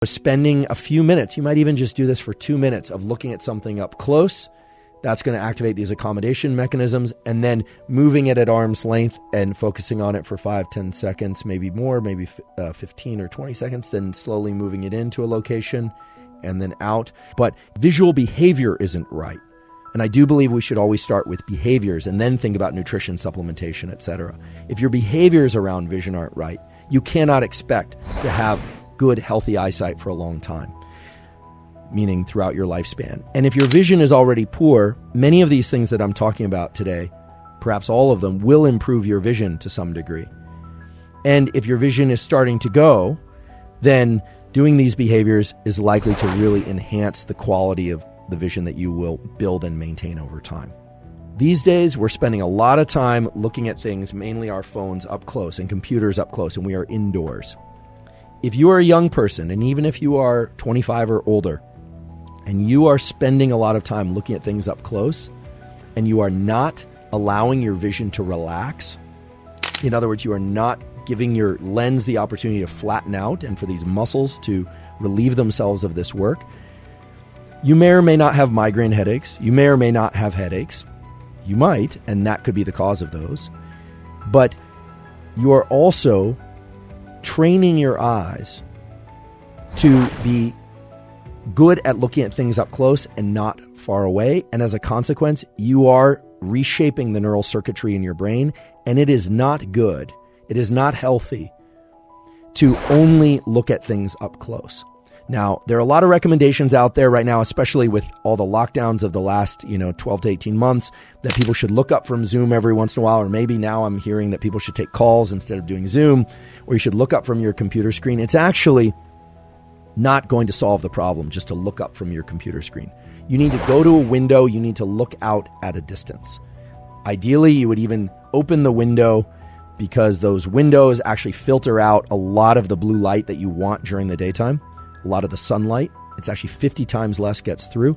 Spending a few minutes, you might even just do this for 2 minutes of looking at something up close. That's going to activate these accommodation mechanisms, and then moving it at arm's length and focusing on it for 5-10 seconds, maybe more, maybe 15 or 20 seconds, then slowly moving it into a location and then out. But visual behavior isn't right. And I do believe we should always start with behaviors and then think about nutrition, supplementation, etc. If your behaviors around vision aren't right, you cannot expect to have good, healthy eyesight for a long time, meaning throughout your lifespan. And if your vision is already poor, many of these things that I'm talking about today, perhaps all of them, will improve your vision to some degree. And if your vision is starting to go, then doing these behaviors is likely to really enhance the quality of the vision that you will build and maintain over time. These days, we're spending a lot of time looking at things, mainly our phones up close and computers up close, and we are indoors. If you are a young person, and even if you are 25 or older, and you are spending a lot of time looking at things up close, and you are not allowing your vision to relax, in other words, you are not giving your lens the opportunity to flatten out and for these muscles to relieve themselves of this work, you may or may not have migraine headaches. You may or may not have headaches. You might, and that could be the cause of those. But you are also training your eyes to be good at looking at things up close and not far away. And as a consequence, you are reshaping the neural circuitry in your brain. And it is not good. It is not healthy to only look at things up close. Now, there are a lot of recommendations out there right now, especially with all the lockdowns of the last, 12 to 18 months, that people should look up from Zoom every once in a while, or maybe now I'm hearing that people should take calls instead of doing Zoom, or you should look up from your computer screen. It's actually not going to solve the problem just to look up from your computer screen. You need to go to a window. You need to look out at a distance. Ideally, you would even open the window, because those windows actually filter out a lot of the blue light that you want during the daytime. A lot of the sunlight, it's actually 50 times less gets through.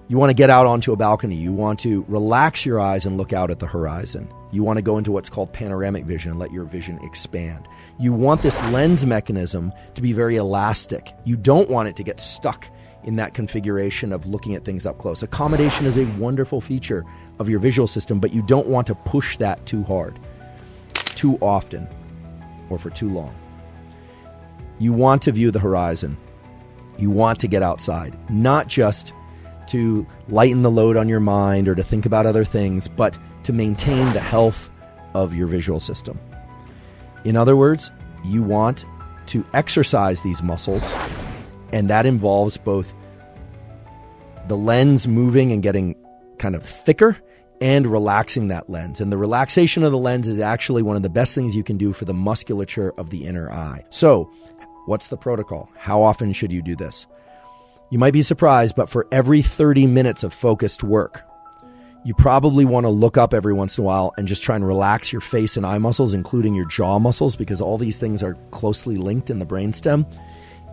You want to get out onto a balcony. You want to relax your eyes and look out at the horizon. You want to go into what's called panoramic vision and let your vision expand. You want this lens mechanism to be very elastic. You don't want it to get stuck in that configuration of looking at things up close. Accommodation is a wonderful feature of your visual system, but you don't want to push that too hard, too often, or for too long. You want to view the horizon. You want to get outside, not just to lighten the load on your mind or to think about other things, but to maintain the health of your visual system. In other words, you want to exercise these muscles, and that involves both the lens moving and getting kind of thicker and relaxing that lens. And the relaxation of the lens is actually one of the best things you can do for the musculature of the inner eye. So, what's the protocol? How often should you do this? You might be surprised, but for every 30 minutes of focused work, you probably want to look up every once in a while and just try and relax your face and eye muscles, including your jaw muscles, because all these things are closely linked in the brainstem,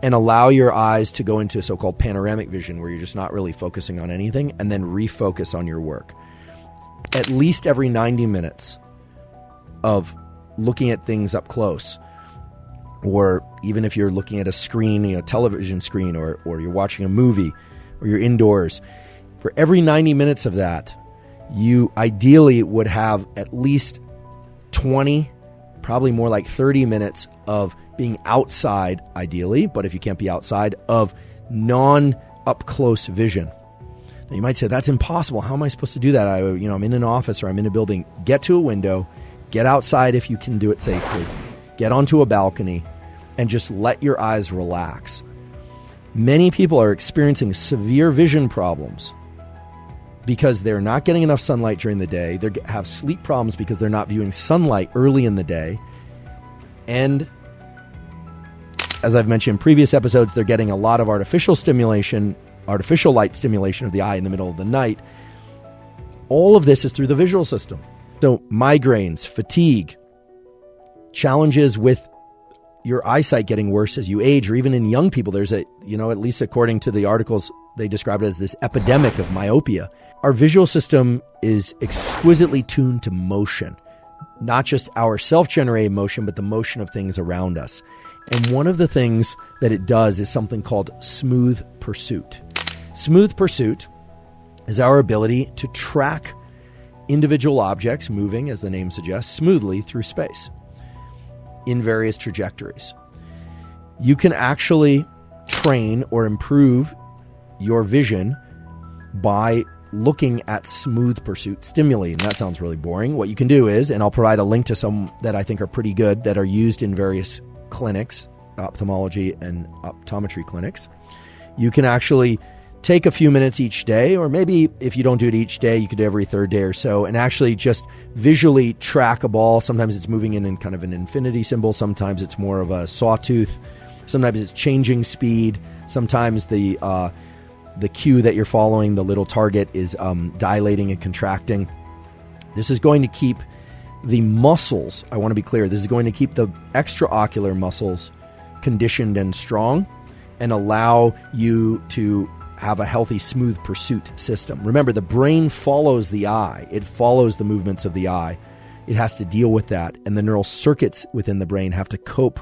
and allow your eyes to go into so-called panoramic vision, where you're just not really focusing on anything, and then refocus on your work. At least every 90 minutes of looking at things up close, or even if you're looking at a screen, a television screen, or you're watching a movie, or you're indoors, for every 90 minutes of that, you ideally would have at least 20, probably more like 30 minutes of being outside, ideally, but if you can't be outside, of non-up-close vision. Now, you might say, that's impossible. How am I supposed to do that? I'm in an office or I'm in a building. Get to a window, get outside if you can do it safely. Get onto a balcony and just let your eyes relax. Many people are experiencing severe vision problems because they're not getting enough sunlight during the day. They have sleep problems because they're not viewing sunlight early in the day. And as I've mentioned in previous episodes, they're getting a lot of artificial light stimulation of the eye in the middle of the night. All of this is through the visual system. So migraines, fatigue, challenges with your eyesight getting worse as you age, or even in young people, there's at least according to the articles, they describe it as this epidemic of myopia. Our visual system is exquisitely tuned to motion, not just our self-generated motion, but the motion of things around us. And one of the things that it does is something called smooth pursuit. Smooth pursuit is our ability to track individual objects moving, as the name suggests, smoothly through space in various trajectories. You can actually train or improve your vision by looking at smooth pursuit stimuli. And that sounds really boring. What you can do is, and I'll provide a link to some that I think are pretty good that are used in various clinics, ophthalmology and optometry clinics. You can actually take a few minutes each day, or maybe if you don't do it each day, you could do every third day or so, and actually just visually track a ball. Sometimes it's moving in kind of an infinity symbol. Sometimes it's more of a sawtooth. Sometimes it's changing speed. Sometimes the cue that you're following, the little target, is dilating and contracting. This is going to keep the muscles, I want to be clear, this is going to keep the extraocular muscles conditioned and strong and allow you to have a healthy, smooth pursuit system. Remember, the brain follows the eye. It follows the movements of the eye. It has to deal with that, and the neural circuits within the brain have to cope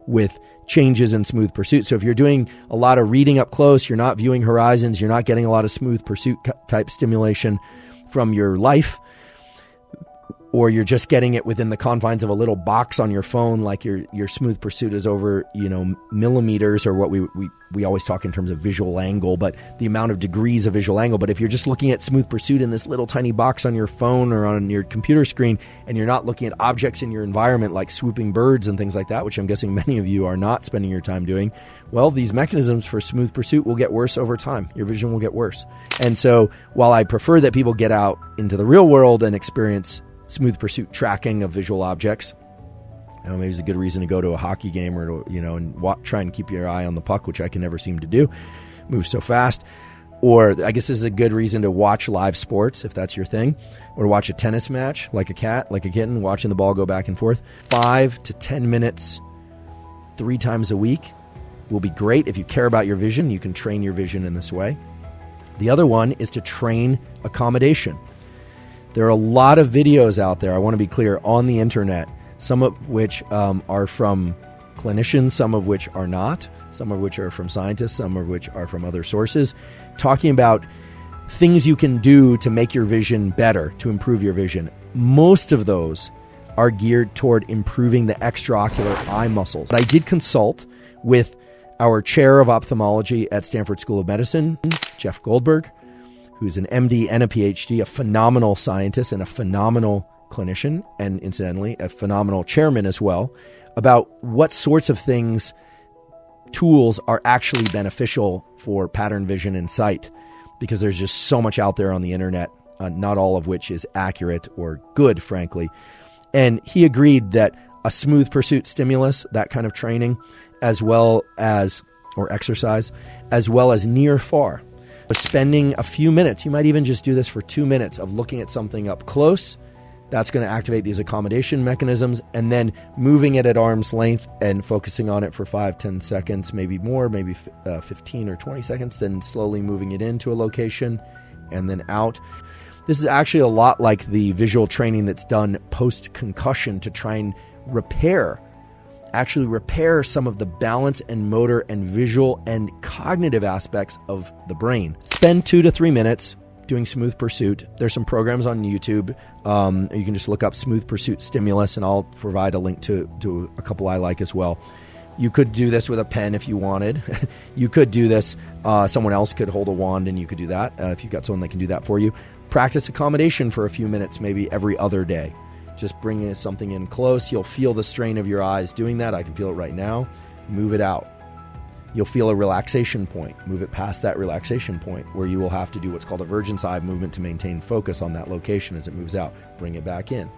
with changes in smooth pursuit. So if you're doing a lot of reading up close, you're not viewing horizons, you're not getting a lot of smooth pursuit type stimulation from your life, or you're just getting it within the confines of a little box on your phone, like your smooth pursuit is over, millimeters, or what we always talk in terms of visual angle, but the amount of degrees of visual angle. But if you're just looking at smooth pursuit in this little tiny box on your phone or on your computer screen, and you're not looking at objects in your environment like swooping birds and things like that, which I'm guessing many of you are not spending your time doing, well, these mechanisms for smooth pursuit will get worse over time. Your vision will get worse. And so while I prefer that people get out into the real world and experience smooth pursuit tracking of visual objects, maybe it's a good reason to go to a hockey game or to, and try and keep your eye on the puck, which I can never seem to do. Moves so fast. Or I guess this is a good reason to watch live sports if that's your thing, or to watch a tennis match like a cat, like a kitten, watching the ball go back and forth. 5 to 10 minutes 3 times a week will be great. If you care about your vision, you can train your vision in this way. The other one is to train accommodation. There are a lot of videos out there, I want to be clear, on the internet, some of which are from clinicians, some of which are not, some of which are from scientists, some of which are from other sources, talking about things you can do to make your vision better, to improve your vision. Most of those are geared toward improving the extraocular eye muscles. I did consult with our chair of ophthalmology at Stanford School of Medicine, Jeff Goldberg, who's an MD and a PhD, a phenomenal scientist and a phenomenal clinician, and incidentally, a phenomenal chairman as well, about what sorts of tools are actually beneficial for pattern vision and sight, because there's just so much out there on the internet, not all of which is accurate or good, frankly. And he agreed that a smooth pursuit stimulus, that kind of training, as well as, or exercise, as well as near far, spending a few minutes, you might even just do this for 2 minutes of looking at something up close, that's going to activate these accommodation mechanisms, and then moving it at arm's length and focusing on it for 5-10 seconds, maybe more, maybe 15 or 20 seconds, then slowly moving it into a location and then out. This is actually a lot like the visual training that's done post-concussion to try and repair some of the balance and motor and visual and cognitive aspects of the brain. Spend 2 to 3 minutes doing smooth pursuit. There's some programs on YouTube. You can just look up smooth pursuit stimulus, and I'll provide a link to a couple I like as well. You could do this with a pen if you wanted. You could do this. Someone else could hold a wand and you could do that if you've got someone that can do that for you. Practice accommodation for a few minutes, maybe every other day. Just bringing something in close. You'll feel the strain of your eyes doing that. I can feel it right now. Move it out. You'll feel a relaxation point. Move it past that relaxation point where you will have to do what's called a Virgin's eye movement to maintain focus on that location as it moves out. Bring it back in.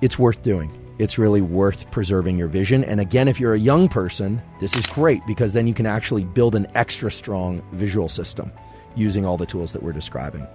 It's worth doing. It's really worth preserving your vision. And again, if you're a young person, this is great because then you can actually build an extra strong visual system using all the tools that we're describing.